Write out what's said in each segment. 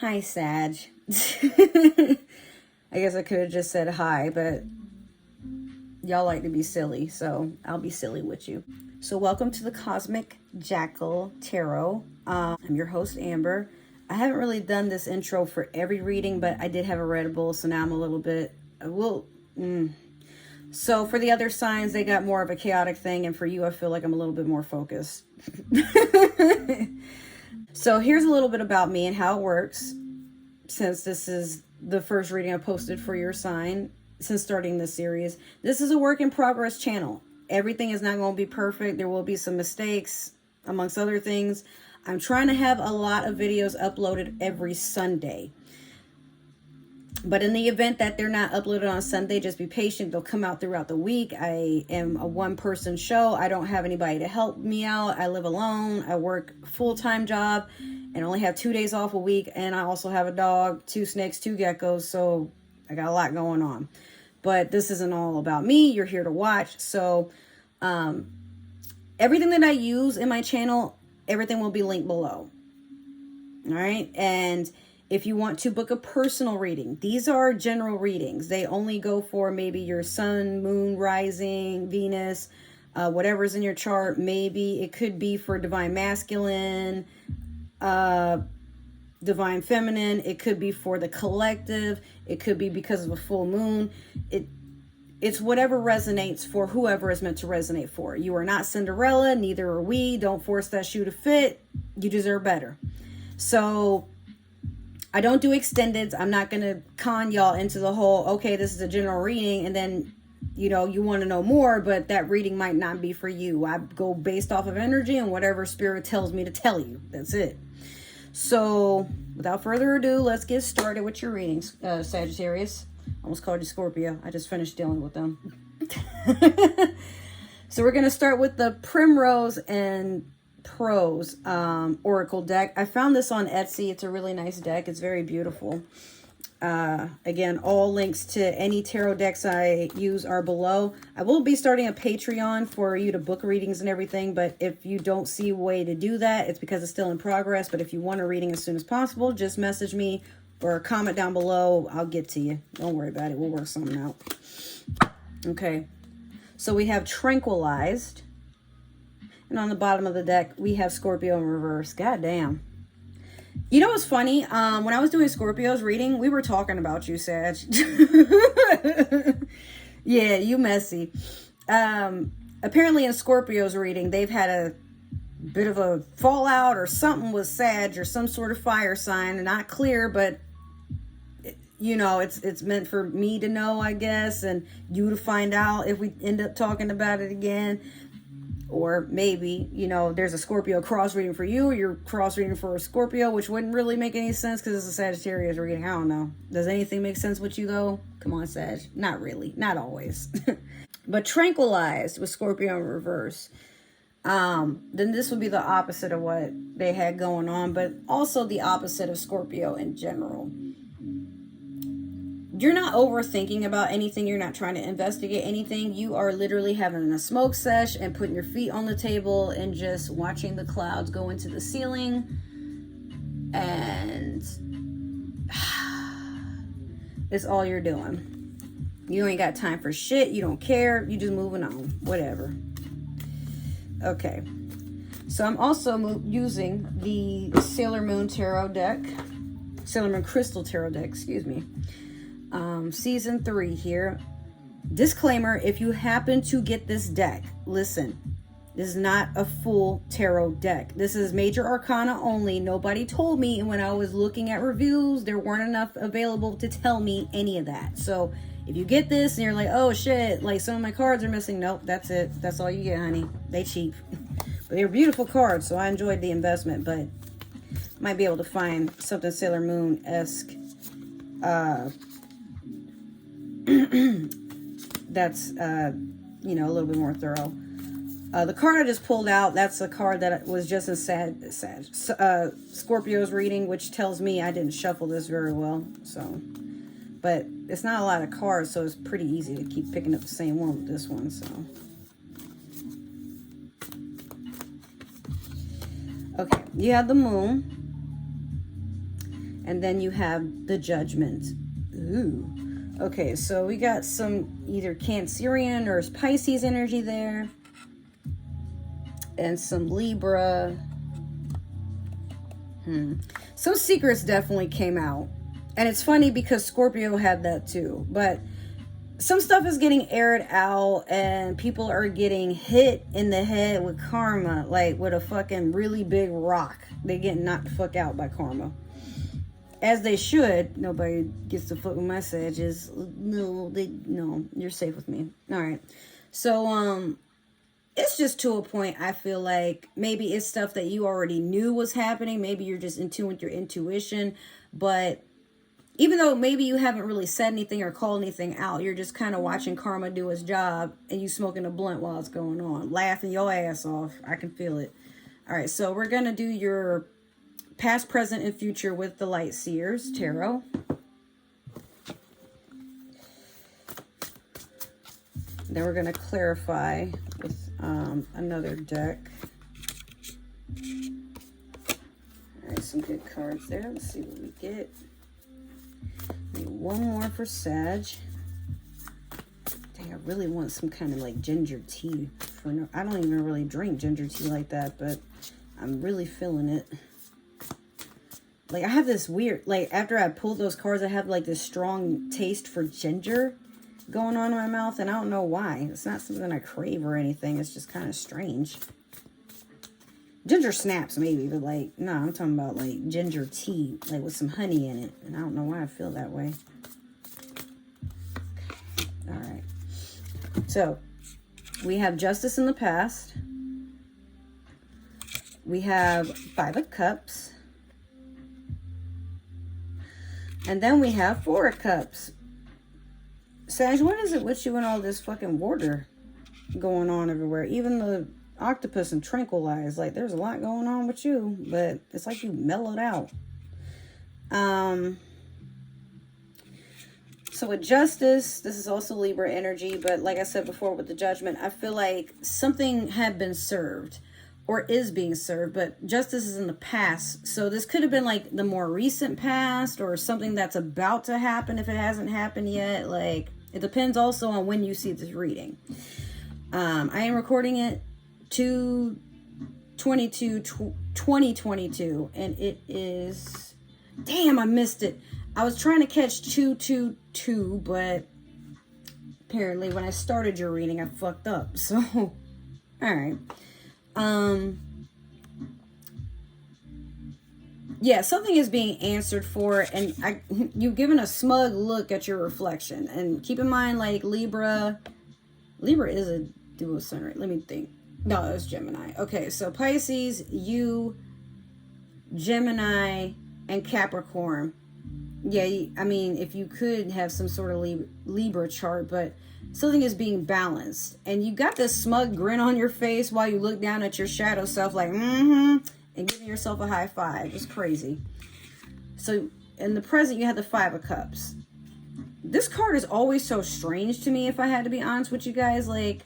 Hi, Sag. I guess I could have just said hi, but y'all like to be silly, so I'll be silly with you. So welcome to the Cosmic Jackal Tarot. I'm your host, Amber. I haven't really done this intro for every reading, but I did have a readable, so now I'm a little bit... So for the other signs, they got more of a chaotic thing, and for you, I feel like I'm a little bit more focused. So here's a little bit about me and how it works, since this is the first reading I posted for your sign since starting this series. This is a work in progress channel. Everything is not going to be perfect. There will be some mistakes, amongst other things. I'm trying to have a lot of videos uploaded every Sunday. But in the event that they're not uploaded on Sunday, just be patient. They'll come out throughout the week. I am a one-person show. I don't have anybody to help me out. I live alone. I work a full-time job and only have 2 days off a week. And I also have a dog, 2 snakes, 2 geckos. So I got a lot going on. But this isn't all about me. You're here to watch. So everything that I use in my channel, everything will be linked below. All right. And if you want to book a personal reading, these are general readings. They only go for maybe your sun, moon, rising, Venus, whatever's in your chart. Maybe it could be for divine masculine, divine feminine. It could be for the collective. It could be because of a full moon. It's whatever resonates for whoever is meant to resonate for. You are not Cinderella. Neither are we. Don't force that shoe to fit. You deserve better. So I don't do extendeds. I'm not going to con y'all into the whole, okay, this is a general reading, and then, you know, you want to know more, but that reading might not be for you. I go based off of energy and whatever spirit tells me to tell you. That's it. So without further ado, let's get started with your readings, Sagittarius. I almost called you Scorpio. I just finished dealing with them. So we're going to start with the Primrose and Prose Oracle deck. I found this on Etsy. It's a really nice deck. It's very beautiful. Again, all links to any tarot decks I use are below. I will be starting a Patreon for you to book readings and everything, but if you don't see a way to do that, it's because it's still in progress. But if you want a reading as soon as possible, just message me or comment down below. I'll get to you. Don't worry about it. We'll work something out. Okay. So we have Tranquilized. And on the bottom of the deck, we have Scorpio in reverse. God damn. You know what's funny? When I was doing Scorpio's reading, we were talking about you, Sag. Yeah, you messy. Apparently in Scorpio's reading, they've had a bit of a fallout or something with Sag or some sort of fire sign. Not clear, but you know, it's meant for me to know, I guess, and you to find out if we end up talking about it again. Or maybe, you know, there's a Scorpio cross reading for you, or you're cross reading for a Scorpio, which wouldn't really make any sense because it's a Sagittarius reading. I don't know. Does anything make sense with you, though? Come on, Sag. Not really. Not always. But Tranquilized with Scorpio in reverse. Then this would be the opposite of what they had going on, but also the opposite of Scorpio in general. You're not overthinking about anything. You're not trying to investigate anything. You are literally having a smoke sesh and putting your feet on the table and just watching the clouds go into the ceiling. And it's all you're doing. You ain't got time for shit. You don't care. You just moving on. Whatever. Okay. So I'm also using the Sailor Moon Tarot deck. Sailor Moon Crystal Tarot deck, excuse me. Season 3 here. Disclaimer, if you happen to get this deck, listen, this is not a full tarot deck. This is major arcana only. Nobody told me, and when I was looking at reviews, there weren't enough available to tell me any of that. So if you get this and you're like, oh shit, like some of my cards are missing, nope, that's it. That's all you get, honey. They cheap. But they're beautiful cards, so I enjoyed the investment, but might be able to find something Sailor Moon-esque that's you know, a little bit more thorough. The card I just pulled out, that's a card that was just in Scorpio's reading, which tells me I didn't shuffle this very well. So, but it's not a lot of cards, so it's pretty easy to keep picking up the same one with this one. So okay, you have the moon. And then you have the Judgment. Ooh. Okay, so we got some either Cancerian or Pisces energy there. And some Libra. Some secrets definitely came out. And it's funny because Scorpio had that too. But some stuff is getting aired out and people are getting hit in the head with karma. Like with a fucking really big rock. They get knocked the fuck out by karma. As they should. Nobody gets to fuck with my Sages. No, you're safe with me. Alright. So, it's just to a point, I feel like maybe it's stuff that you already knew was happening. Maybe you're just in tune with your intuition. But even though maybe you haven't really said anything or called anything out, you're just kind of watching karma do its job and you smoking a blunt while it's going on. Laughing your ass off. I can feel it. All right, so we're going to do your past, present, and future with the Light Seers Tarot. Then we're going to clarify with another deck. All right, some good cards there. Let's see what we get. Need one more for Sag. Dang, I really want some kind of like ginger tea. I don't even really drink ginger tea like that, but I'm really feeling it. Like I have this weird, like after I pulled those cards, I have like this strong taste for ginger going on in my mouth, and I don't know why. It's not something I crave or anything. It's just kind of strange. Ginger snaps maybe, but like, no, I'm talking about like ginger tea, like with some honey in it, and I don't know why I feel that way. Okay. All right. So we have Justice in the past. We have Five of Cups. And then we have Four of Cups. Sag, what is it with you and all this fucking water going on everywhere? Even the octopus and tranquilize. Like, there's a lot going on with you, but it's like you mellowed out. So with Justice, this is also Libra energy, but like I said before with the Judgment, I feel like something had been served or is being served, but Justice is in the past. So this could have been like the more recent past or something that's about to happen if it hasn't happened yet. Like, it depends also on when you see this reading. I am recording it 2022, and it is, damn, I missed it. I was trying to catch 222, but apparently when I started your reading, I fucked up. So, all right. Yeah, something is being answered for, and you've given a smug look at your reflection. And keep in mind, like, Libra is a dual sun, right? Let me think. No, it's Gemini. Okay, so Pisces, you, Gemini, and Capricorn. Yeah, I mean, if you could have some sort of Libra chart, but something is being balanced. And you got this smug grin on your face while you look down at your shadow self like, and giving yourself a high five. It's crazy. So in the present, you have the Five of Cups. This card is always so strange to me, if I had to be honest with you guys. Like,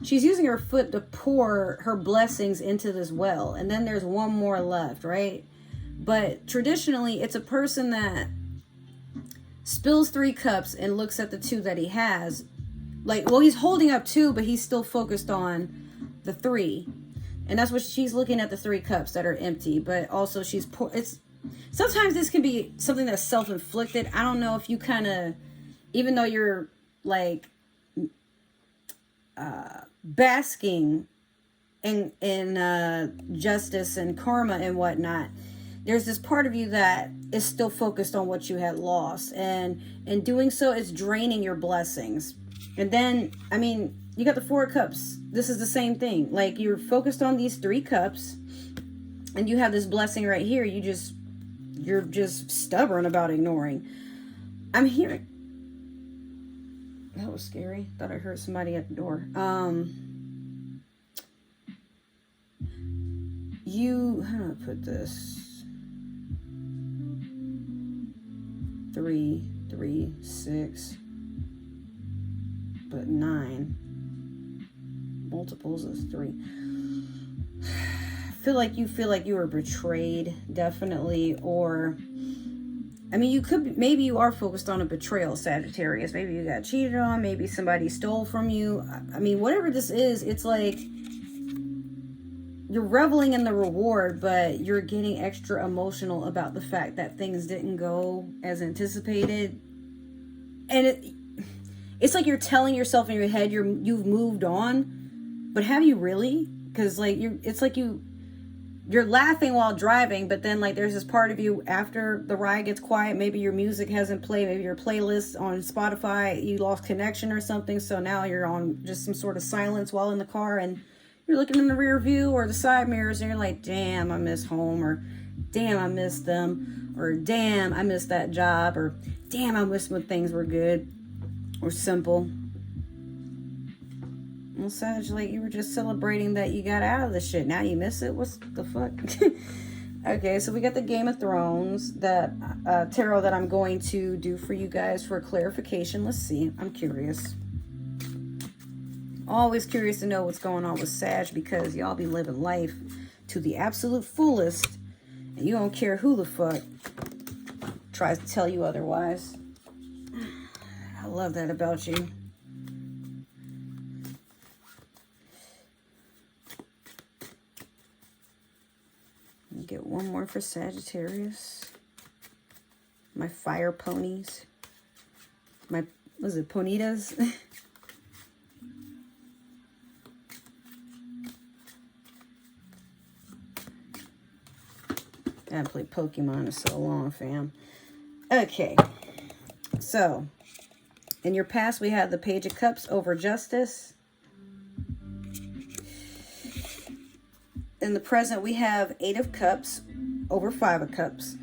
she's using her foot to pour her blessings into this well. And then there's one more left, right? But traditionally, it's a person that spills 3 cups and looks at the 2 that he has. Like, well, he's holding up 2, but he's still focused on the 3. And that's what she's looking at, the 3 cups that are empty. But also she's sometimes this can be something that's self-inflicted. I don't know if you kind of, even though you're like basking in justice and karma and whatnot, there's this part of you that is still focused on what you had lost. And in doing so, it's draining your blessings. And then, I mean, you got the 4 cups. This is the same thing. Like, you're focused on these 3 cups, and you have this blessing right here. You're just stubborn about ignoring. I'm hearing. That was scary. Thought I heard somebody at the door. How do I put this? 3, 6, but 9. Multiples is 3. I feel like you were betrayed, definitely, or I mean, you could, maybe you are focused on a betrayal, Sagittarius. Maybe you got cheated on. Maybe somebody stole from you. I mean, whatever this is, it's like you're reveling in the reward, but you're getting extra emotional about the fact that things didn't go as anticipated. And it's like you're telling yourself in your head you've moved on, but have you really? Because like it's like you're laughing while driving, but then like there's this part of you after the ride gets quiet. Maybe your music hasn't played, maybe your playlist on Spotify, you lost connection or something, so now you're on just some sort of silence while in the car, and you're looking in the rear view or the side mirrors, and you're like, damn, I miss home, or damn, I miss them, or damn, I miss that job, or damn, I miss when things were good or simple. Well, Sag, like, you were just celebrating that you got out of the shit. Now you miss it? What's the fuck? Okay, so we got the Game of Thrones, that tarot that I'm going to do for you guys for clarification. Let's see. I'm curious. Always curious to know what's going on with Sag, because y'all be living life to the absolute fullest, and you don't care who the fuck tries to tell you otherwise. I love that about you. Get one more for Sagittarius. My fire ponies. My, what is it, ponitas? I haven't played Pokemon in so long, fam. Okay. So, in your past, we had the Page of Cups over Justice. In the present, we have 8 of Cups over 5 of Cups.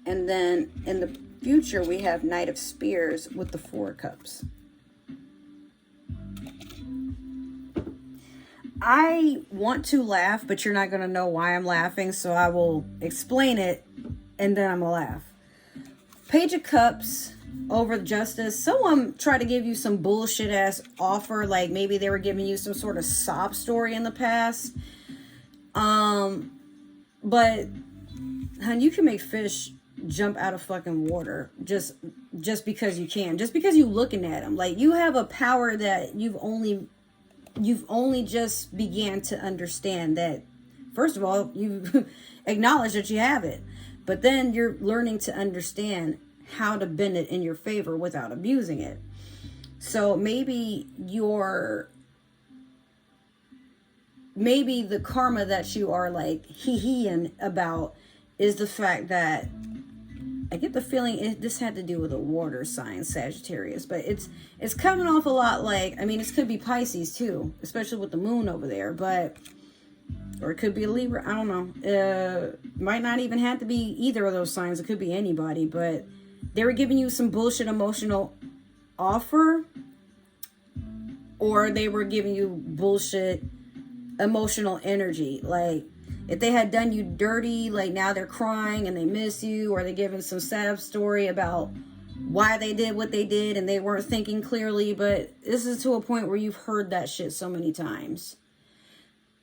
And then in the future, we have Knight of Spears with the 4 of Cups. I want to laugh, but you're not going to know why I'm laughing, so I will explain it, and then I'm going to laugh. Page of Cups over Justice. Someone tried to give you some bullshit ass offer, like maybe they were giving you some sort of sob story in the past. But hun, you can make fish jump out of fucking water just because you can, just because you looking at them. Like, you have a power that you've only just began to understand. That first of all, you acknowledge that you have it, but then you're learning to understand how to bend it in your favor without abusing it. So maybe the karma that you are like hee-heeing about is the fact that I get the feeling this had to do with a water sign, Sagittarius, but it's coming off a lot like, I mean, this could be Pisces too, especially with the moon over there, or it could be a Libra. I don't know. Might not even have to be either of those signs. It could be anybody, but they were giving you some bullshit emotional offer, or they were giving you bullshit emotional energy. Like, if they had done you dirty, like now they're crying and they miss you, or they're giving some sad story about why they did what they did and they weren't thinking clearly. But this is to a point where you've heard that shit so many times,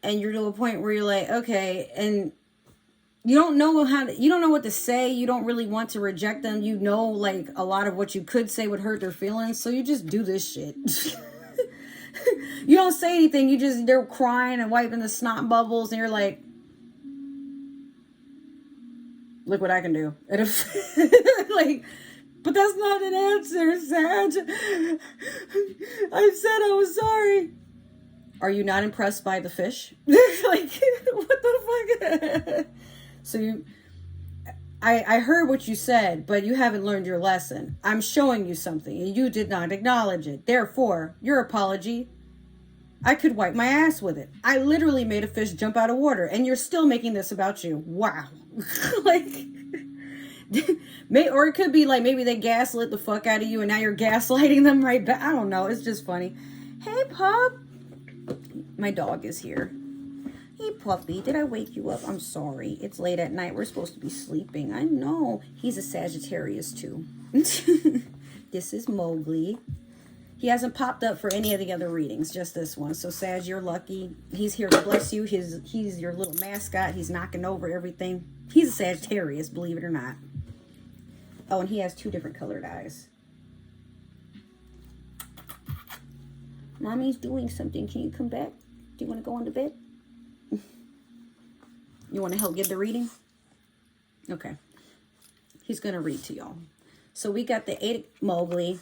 and you're to a point where you're like, okay, and you don't know what to say. You don't really want to reject them. You know, like, a lot of what you could say would hurt their feelings, so you just do this shit. You don't say anything. They're crying and wiping the snot bubbles, and you're like, look what I can do. And if, like, but that's not an answer, Sag. I said I was sorry. Are you not impressed by the fish? Like, what the fuck? So I heard what you said, but you haven't learned your lesson. I'm showing you something, and you did not acknowledge it. Therefore, your apology, I could wipe my ass with it. I literally made a fish jump out of water, and you're still making this about you. Wow. Like, or it could be like maybe they gaslit the fuck out of you, and now you're gaslighting them right back. I don't know. It's just funny. Hey, pup. My dog is here. Hey, puppy, did I wake you up? I'm sorry. It's late at night. We're supposed to be sleeping. I know. He's a Sagittarius, too. This is Mowgli. He hasn't popped up for any of the other readings, just this one. So Sag, you're lucky. He's here to bless you. He's your little mascot. He's knocking over everything. He's a Sagittarius, believe it or not. Oh, and he has 2 different colored eyes. Mommy's doing something. Can you come back? Do you want to go on to bed? You want to help give the reading? Okay. He's going to read to y'all. So we got the 8 of Mowgli.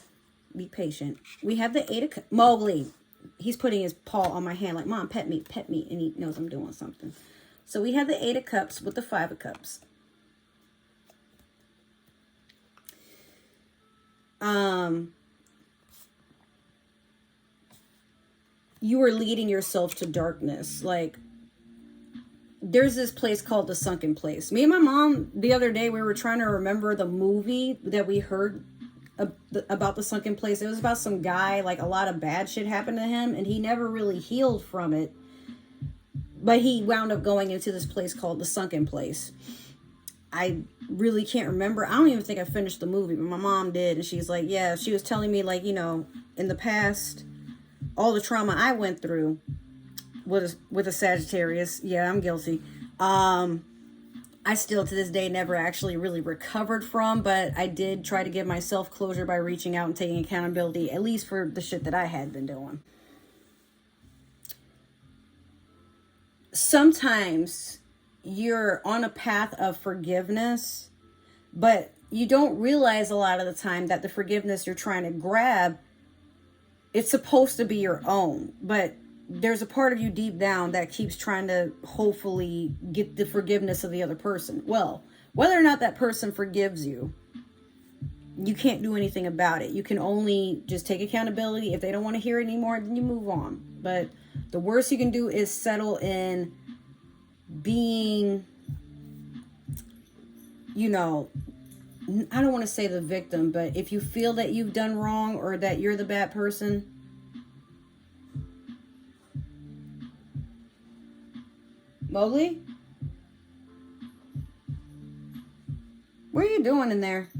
Be patient. We have the 8 of Mowgli. He's putting his paw on my hand like, Mom, pet me, pet me. And he knows I'm doing something. So we have the 8 of Cups with the 5 of Cups. You are leading yourself to darkness. Like, there's this place called the Sunken Place. Me and my mom, the other day, we were trying to remember the movie that we heard about the Sunken Place. It was about some guy, like a lot of bad shit happened to him, and he never really healed from it. But he wound up going into this place called the Sunken Place. I really can't remember. I don't even think I finished the movie, but my mom did. And she's like, yeah, she was telling me, like, you know, in the past, all the trauma I went through with a Sagittarius. Yeah, I'm guilty. I still to this day never actually really recovered from, but I did try to give myself closure by reaching out and taking accountability, at least for the shit that I had been doing. Sometimes you're on a path of forgiveness, but you don't realize a lot of the time that the forgiveness you're trying to grab, it's supposed to be your own, but there's a part of you deep down that keeps trying to hopefully get the forgiveness of the other person. Well, whether or not that person forgives you, you can't do anything about it. You can only just take accountability. If they don't want to hear it anymore, then you move on. But the worst you can do is settle in being, you know, I don't want to say the victim, but if you feel that you've done wrong or that you're the bad person, Mowgli? What are you doing in there?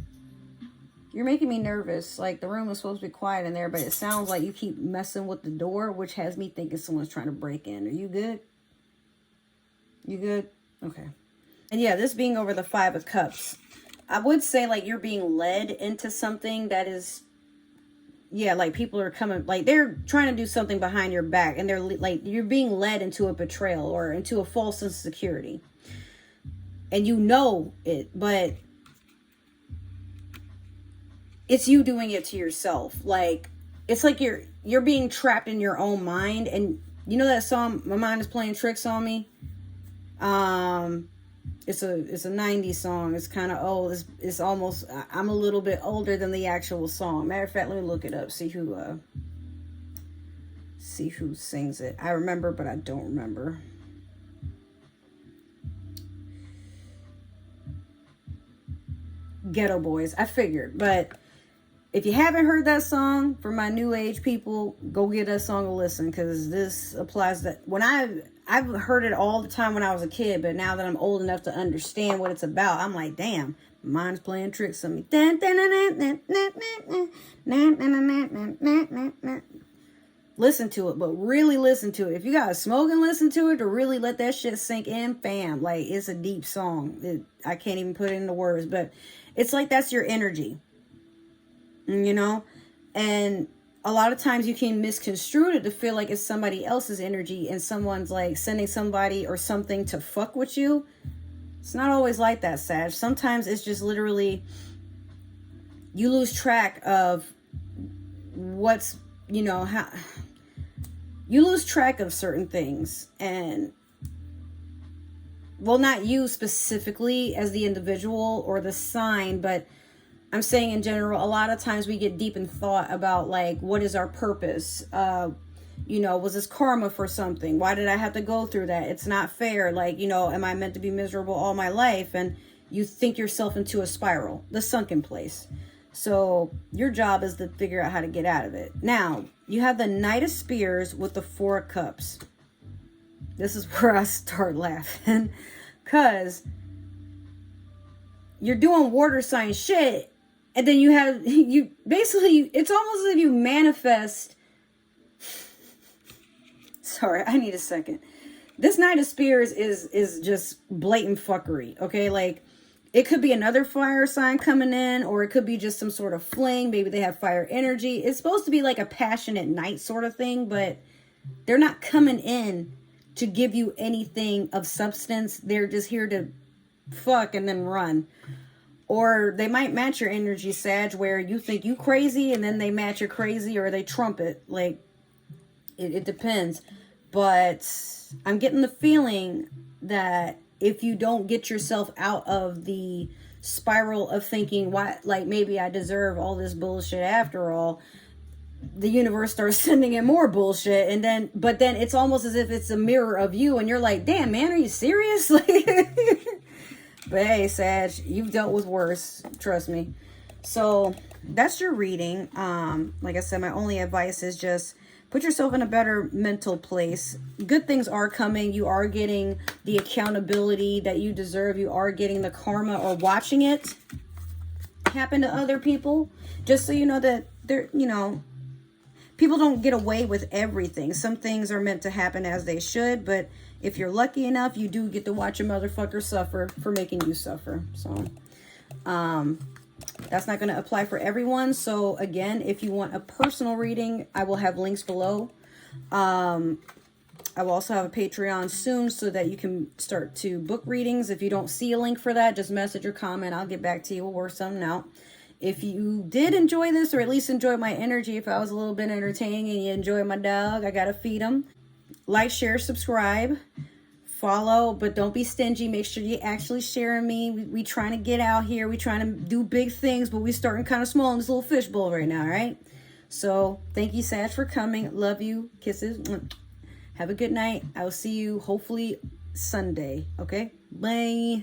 You're making me nervous. Like, the room is supposed to be quiet in there, but it sounds like you keep messing with the door, which has me thinking someone's trying to break in. Are you good? You good? Okay. And yeah, this being over the 5 of Cups, I would say, like, you're being led into something that is, yeah, like, people are coming, like, they're trying to do something behind your back, and they're, like, you're being led into a betrayal or into a false sense of security. And you know it, but it's you doing it to yourself. Like, it's like you're being trapped in your own mind. And you know that song, My Mind is Playing Tricks on Me? It's a 90s song. It's kind of old. It's almost, I'm a little bit older than the actual song. Matter of fact, let me look it up. See who sings it. I remember, but I don't remember. Ghetto Boys. I figured, but if you haven't heard that song, for my new age people, go give that song a listen, because this applies that when I've heard it all the time when I was a kid, but now that I'm old enough to understand what it's about, I'm like, damn, my mind's playing tricks on me. Listen to it, but really listen to it. If you gotta smoke and listen to it to really let that shit sink in, fam, like, it's a deep song. I can't even put it into words, but it's like that's your energy. You know, and a lot of times you can misconstrue it to feel like it's somebody else's energy and someone's like sending somebody or something to fuck with you. It's not always like that, Sag. Sometimes it's just literally you lose track of what's, you know, how you lose track of certain things. And well, not you specifically as the individual or the sign, but I'm saying in general, a lot of times we get deep in thought about, like, what is our purpose? You know, was this karma for something? Why did I have to go through that? It's not fair. Like, you know, am I meant to be miserable all my life? And you think yourself into a spiral, the sunken place. So your job is to figure out how to get out of it. Now, you have the Knight of Spears with the 4 of Cups. This is where I start laughing. Because you're doing water sign shit, And then you have, you basically, it's almost as if you manifest. Sorry, I need a second. This Knight of Spears is just blatant fuckery, okay? Like, it could be another fire sign coming in, or it could be just some sort of fling. Maybe they have fire energy. It's supposed to be like a passionate knight sort of thing, but they're not coming in to give you anything of substance. They're just here to fuck and then run. Or they might match your energy, Sag, where you think you crazy and then they match your crazy, or they trumpet. Like, it depends. But I'm getting the feeling that if you don't get yourself out of the spiral of thinking, why, like, maybe I deserve all this bullshit after all, the universe starts sending in more bullshit. And then, but then it's almost as if it's a mirror of you, and you're like, damn, man, are you serious? Like, but hey, Sag, you've dealt with worse, trust me. So that's your reading. Like I said, my only advice is just put yourself in a better mental place. Good things are coming. You are getting the accountability that you deserve. You are getting the karma, or watching it happen to other people. Just so you know that they're, you know, people don't get away with everything. Some things are meant to happen as they should, but if you're lucky enough, you do get to watch a motherfucker suffer for making you suffer. So, that's not going to apply for everyone. So again, if you want a personal reading, I will have links below. I will also have a Patreon soon so that you can start to book readings. If you don't see a link for that, just message or comment. I'll get back to you. We'll work something out. If you did enjoy this, or at least enjoy my energy, if I was a little bit entertaining and you enjoy my dog, I got to feed him. Like, share, subscribe, follow, but don't be stingy. Make sure you actually sharing me. We trying to get out here. We trying to do big things, but we starting kind of small in this little fishbowl right now, right? So thank you, Sag, for coming. Love you. Kisses. Have a good night. I will see you hopefully Sunday. Okay? Bye.